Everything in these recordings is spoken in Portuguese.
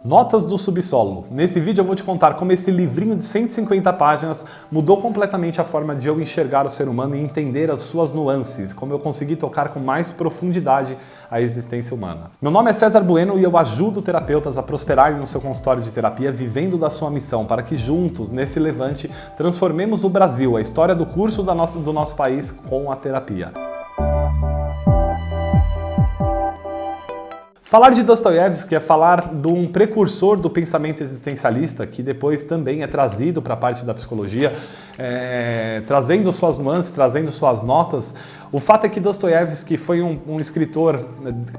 Notas do Subsolo. Nesse vídeo eu vou te contar como esse livrinho de 150 páginas mudou completamente a forma de eu enxergar o ser humano e entender as suas nuances, como eu consegui tocar com mais profundidade a existência humana. Meu nome é César Bueno e eu ajudo terapeutas a prosperarem no seu consultório de terapia vivendo da sua missão, para que juntos, nesse levante, transformemos o Brasil, a história do curso do nosso país com a terapia. Falar de Dostoiévski é falar de um precursor do pensamento existencialista, que depois também é trazido para a parte da psicologia, trazendo suas nuances, trazendo suas notas. O fato é que Dostoiévski foi um escritor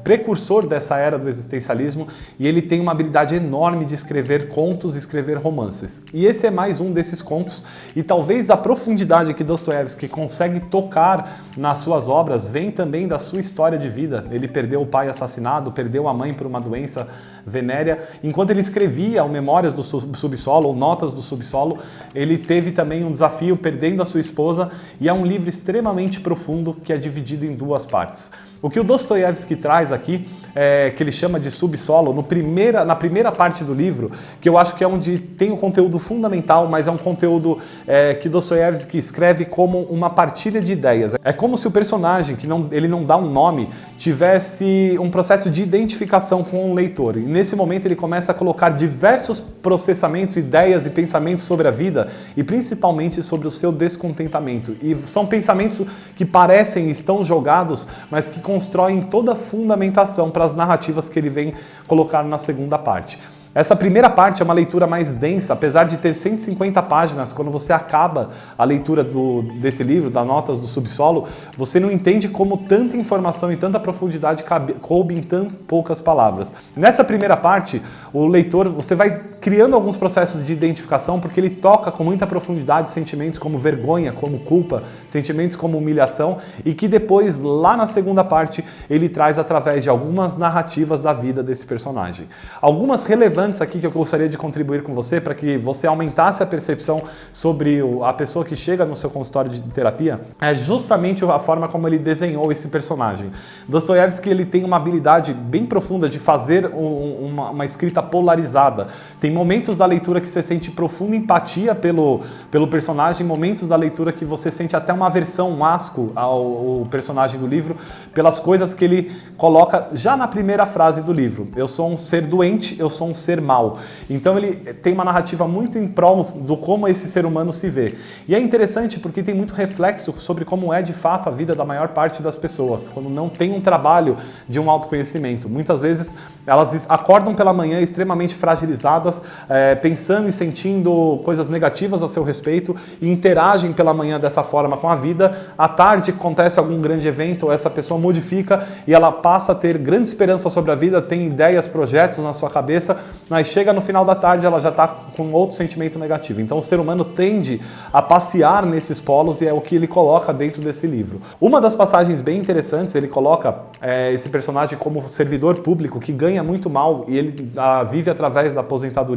precursor dessa era do existencialismo e ele tem uma habilidade enorme de escrever contos e escrever romances. E esse é mais um desses contos, e talvez a profundidade que Dostoiévski consegue tocar nas suas obras vem também da sua história de vida. Ele perdeu o pai assassinado, perdeu a mãe por uma doença venérea. Enquanto ele escrevia o Memórias do Subsolo, ou Notas do Subsolo, ele teve também um desafio perdendo a sua esposa, e é um livro extremamente profundo que é dividido em duas partes. O que o Dostoiévski traz aqui, que ele chama de subsolo, na primeira parte do livro, que eu acho que é onde tem um conteúdo fundamental, mas é um conteúdo que Dostoiévski escreve como uma partilha de ideias. É como se o personagem, que ele não dá um nome, tivesse um processo de identificação com o leitor. E nesse momento ele começa a colocar diversos processamentos, ideias e pensamentos sobre a vida, e principalmente sobre o seu descontentamento. E são pensamentos que parecem estão jogados, mas que constroem toda a fundamentação para as narrativas que ele vem colocar na segunda parte. Essa primeira parte é uma leitura mais densa, apesar de ter 150 páginas. Quando você acaba a leitura desse livro, das Notas do Subsolo, você não entende como tanta informação e tanta profundidade coube em tão poucas palavras. Nessa primeira parte, o leitor, você vai criando alguns processos de identificação, porque ele toca com muita profundidade sentimentos como vergonha, como culpa, sentimentos como humilhação, e que depois, lá na segunda parte, ele traz através de algumas narrativas da vida desse personagem. Algumas relevantes aqui que eu gostaria de contribuir com você para que você aumentasse a percepção sobre a pessoa que chega no seu consultório de terapia é justamente a forma como ele desenhou esse personagem. Dostoiévski, ele tem uma habilidade bem profunda de fazer uma escrita polarizada. Tem momentos da leitura que você sente profunda empatia pelo personagem, momentos da leitura que você sente até uma aversão, um asco ao personagem do livro, pelas coisas que ele coloca já na primeira frase do livro. Eu sou um ser doente, eu sou um ser mal. Então ele tem uma narrativa muito em prol do como esse ser humano se vê. E é interessante porque tem muito reflexo sobre como é de fato a vida da maior parte das pessoas, quando não tem um trabalho de um autoconhecimento. Muitas vezes elas acordam pela manhã extremamente fragilizadas, pensando e sentindo coisas negativas a seu respeito, e interagem pela manhã dessa forma com a vida. À tarde acontece algum grande evento, essa pessoa modifica e ela passa a ter grande esperança sobre a vida, tem ideias, projetos na sua cabeça, mas chega no final da tarde ela já está com outro sentimento negativo. Então o ser humano tende a passear nesses polos, e é o que ele coloca dentro desse livro. Uma das passagens bem interessantes, ele coloca esse personagem como servidor público que ganha muito mal, e ele vive através da aposentadoria.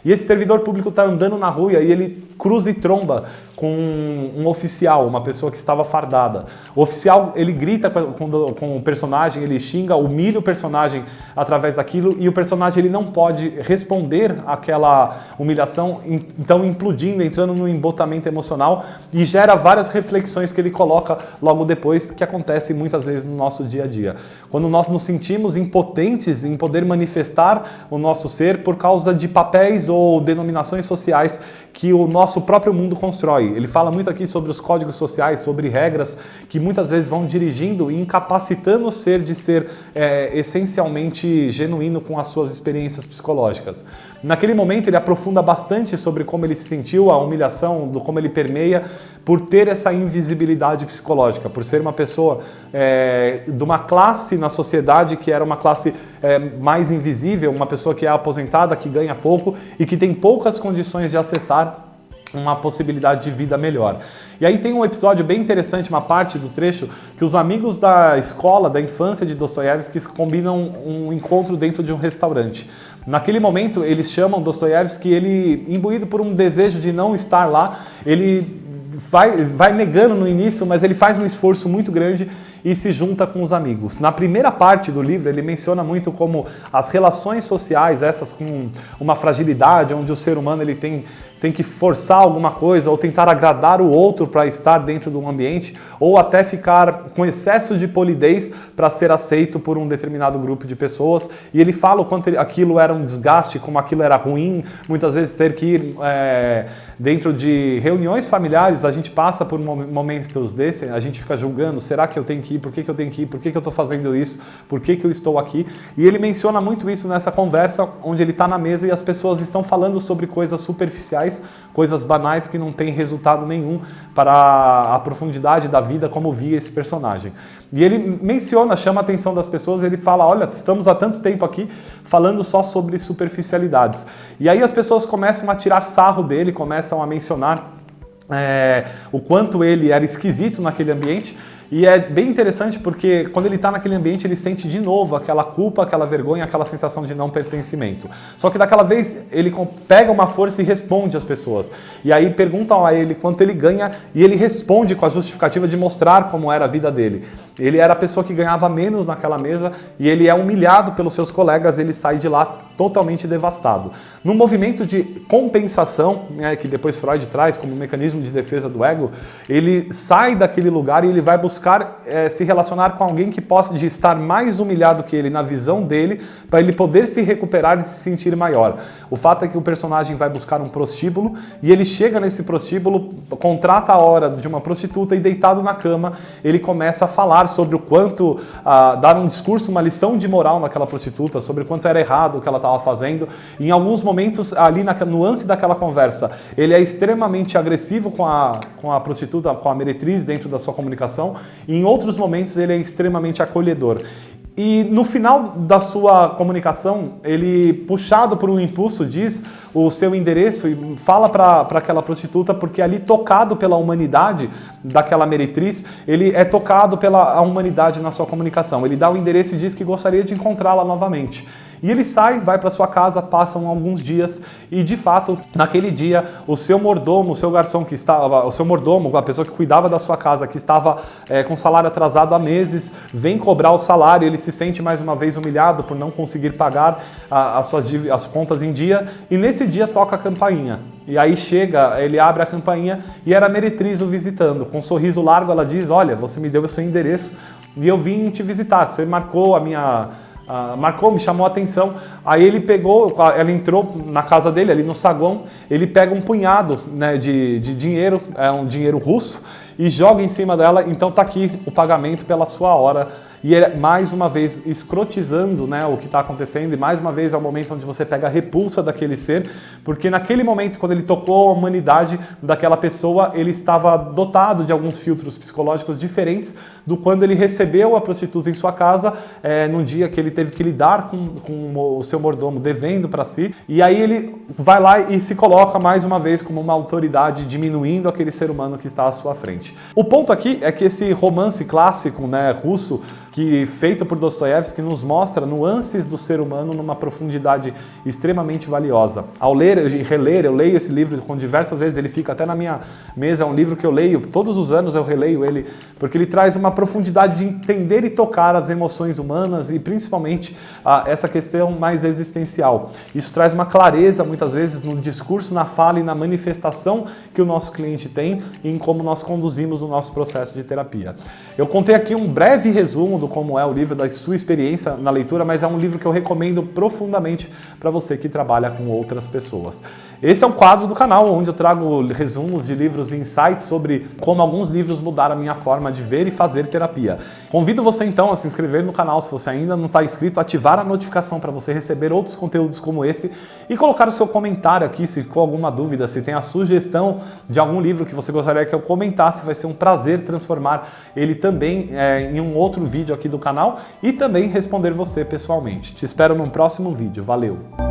E esse servidor público está andando na rua e ele cruza e tromba com um oficial, uma pessoa que estava fardada. O oficial, ele grita com o personagem, ele xinga, humilha o personagem através daquilo, e o personagem ele não pode responder àquela humilhação, então implodindo, entrando no embotamento emocional, e gera várias reflexões que ele coloca logo depois, que acontecem muitas vezes no nosso dia a dia. Quando nós nos sentimos impotentes em poder manifestar o nosso ser por causa de papéis ou denominações sociais que o nosso próprio mundo constrói. Ele fala muito aqui sobre os códigos sociais, sobre regras que muitas vezes vão dirigindo e incapacitando o ser de ser essencialmente genuíno com as suas experiências psicológicas. Naquele momento ele aprofunda bastante sobre como ele se sentiu, a humilhação, do como ele permeia por ter essa invisibilidade psicológica, por ser uma pessoa de uma classe na sociedade que era uma classe mais invisível, uma pessoa que é aposentada, que ganha pouco e que tem poucas condições de acessar uma possibilidade de vida melhor. E aí tem um episódio bem interessante, uma parte do trecho, que os amigos da escola, da infância de Dostoiévski combinam um encontro dentro de um restaurante. Naquele momento eles chamam Dostoiévski, ele, imbuído por um desejo de não estar lá, ele vai negando no início, mas ele faz um esforço muito grande e se junta com os amigos. Na primeira parte do livro, ele menciona muito como as relações sociais, essas com uma fragilidade, onde o ser humano ele tem que forçar alguma coisa ou tentar agradar o outro para estar dentro de um ambiente, ou até ficar com excesso de polidez para ser aceito por um determinado grupo de pessoas. E ele fala o quanto aquilo era um desgaste, como aquilo era ruim, muitas vezes ter que ir dentro de reuniões familiares, a gente passa por momentos desse, a gente fica julgando, será que eu tenho que ir, por que eu tenho que ir, por que eu estou fazendo isso, por que eu estou aqui? E ele menciona muito isso nessa conversa, onde ele está na mesa e as pessoas estão falando sobre coisas superficiais, coisas banais que não têm resultado nenhum para a profundidade da vida como via esse personagem. E ele menciona, chama a atenção das pessoas, ele fala, olha, estamos há tanto tempo aqui falando só sobre superficialidades. E aí as pessoas começam a tirar sarro dele, começam a mencionar o quanto ele era esquisito naquele ambiente. E é bem interessante porque quando ele está naquele ambiente ele sente de novo aquela culpa, aquela vergonha, aquela sensação de não pertencimento. Só que daquela vez ele pega uma força e responde às pessoas. E aí perguntam a ele quanto ele ganha e ele responde com a justificativa de mostrar como era a vida dele. Ele era a pessoa que ganhava menos naquela mesa e ele é humilhado pelos seus colegas, ele sai de lá totalmente devastado. No movimento de compensação, que depois Freud traz como mecanismo de defesa do ego, ele sai daquele lugar e ele vai buscar se relacionar com alguém que possa estar mais humilhado que ele na visão dele, para ele poder se recuperar e se sentir maior. O fato é que o personagem vai buscar um prostíbulo e ele chega nesse prostíbulo, contrata a hora de uma prostituta e deitado na cama, ele começa a falar sobre o quanto, dar um discurso, uma lição de moral naquela prostituta, sobre o quanto era errado o que ela estava fazendo. E em alguns momentos, ali na nuance daquela conversa, ele é extremamente agressivo com a prostituta, com a meretriz dentro da sua comunicação, e em outros momentos ele é extremamente acolhedor. E no final da sua comunicação, ele, puxado por um impulso, diz o seu endereço e fala para aquela prostituta, porque ali, tocado pela humanidade daquela meretriz, ele é tocado pela humanidade na sua comunicação. Ele dá o endereço e diz que gostaria de encontrá-la novamente. E ele sai, vai para sua casa, passam alguns dias e, de fato, naquele dia, o seu mordomo, o seu garçom que estava, o seu mordomo, a pessoa que cuidava da sua casa, que estava com salário atrasado há meses, vem cobrar o salário, ele se sente mais uma vez humilhado por não conseguir pagar as contas em dia, e nesse dia toca a campainha. E aí chega, ele abre a campainha e era a meretriz o visitando. Com um sorriso largo ela diz, olha, você me deu o seu endereço e eu vim te visitar, você marcou me chamou a atenção. Aí ele pegou, ela entrou na casa dele, ali no saguão, ele pega um punhado, né, de dinheiro, um dinheiro russo, e joga em cima dela, então tá aqui o pagamento pela sua hora. E ele, mais uma vez, escrotizando, né, o que está acontecendo, e mais uma vez é o momento onde você pega a repulsa daquele ser, porque naquele momento, quando ele tocou a humanidade daquela pessoa, ele estava dotado de alguns filtros psicológicos diferentes do quando ele recebeu a prostituta em sua casa, num dia que ele teve que lidar com o seu mordomo devendo para si, e aí ele vai lá e se coloca mais uma vez como uma autoridade, diminuindo aquele ser humano que está à sua frente. O ponto aqui é que esse romance clássico, né, russo, feito por Dostoiévski, nos mostra nuances do ser humano numa profundidade extremamente valiosa. Ao ler e reler, eu leio esse livro com diversas vezes, ele fica até na minha mesa, é um livro que eu leio, todos os anos eu releio ele, porque ele traz uma profundidade de entender e tocar as emoções humanas e principalmente essa questão mais existencial. Isso traz uma clareza, muitas vezes, no discurso, na fala e na manifestação que o nosso cliente tem e em como nós conduzimos o nosso processo de terapia. Eu contei aqui um breve resumo do como é o livro, da sua experiência na leitura, mas é um livro que eu recomendo profundamente para você que trabalha com outras pessoas. Esse é um quadro do canal onde eu trago resumos de livros e insights sobre como alguns livros mudaram a minha forma de ver e fazer terapia. Convido você então a se inscrever no canal se você ainda não está inscrito, ativar a notificação para você receber outros conteúdos como esse e colocar o seu comentário aqui se ficou alguma dúvida, se tem a sugestão de algum livro que você gostaria que eu comentasse, vai ser um prazer transformar ele também em um outro vídeo aqui do canal e também responder você pessoalmente. Te espero num próximo vídeo. Valeu!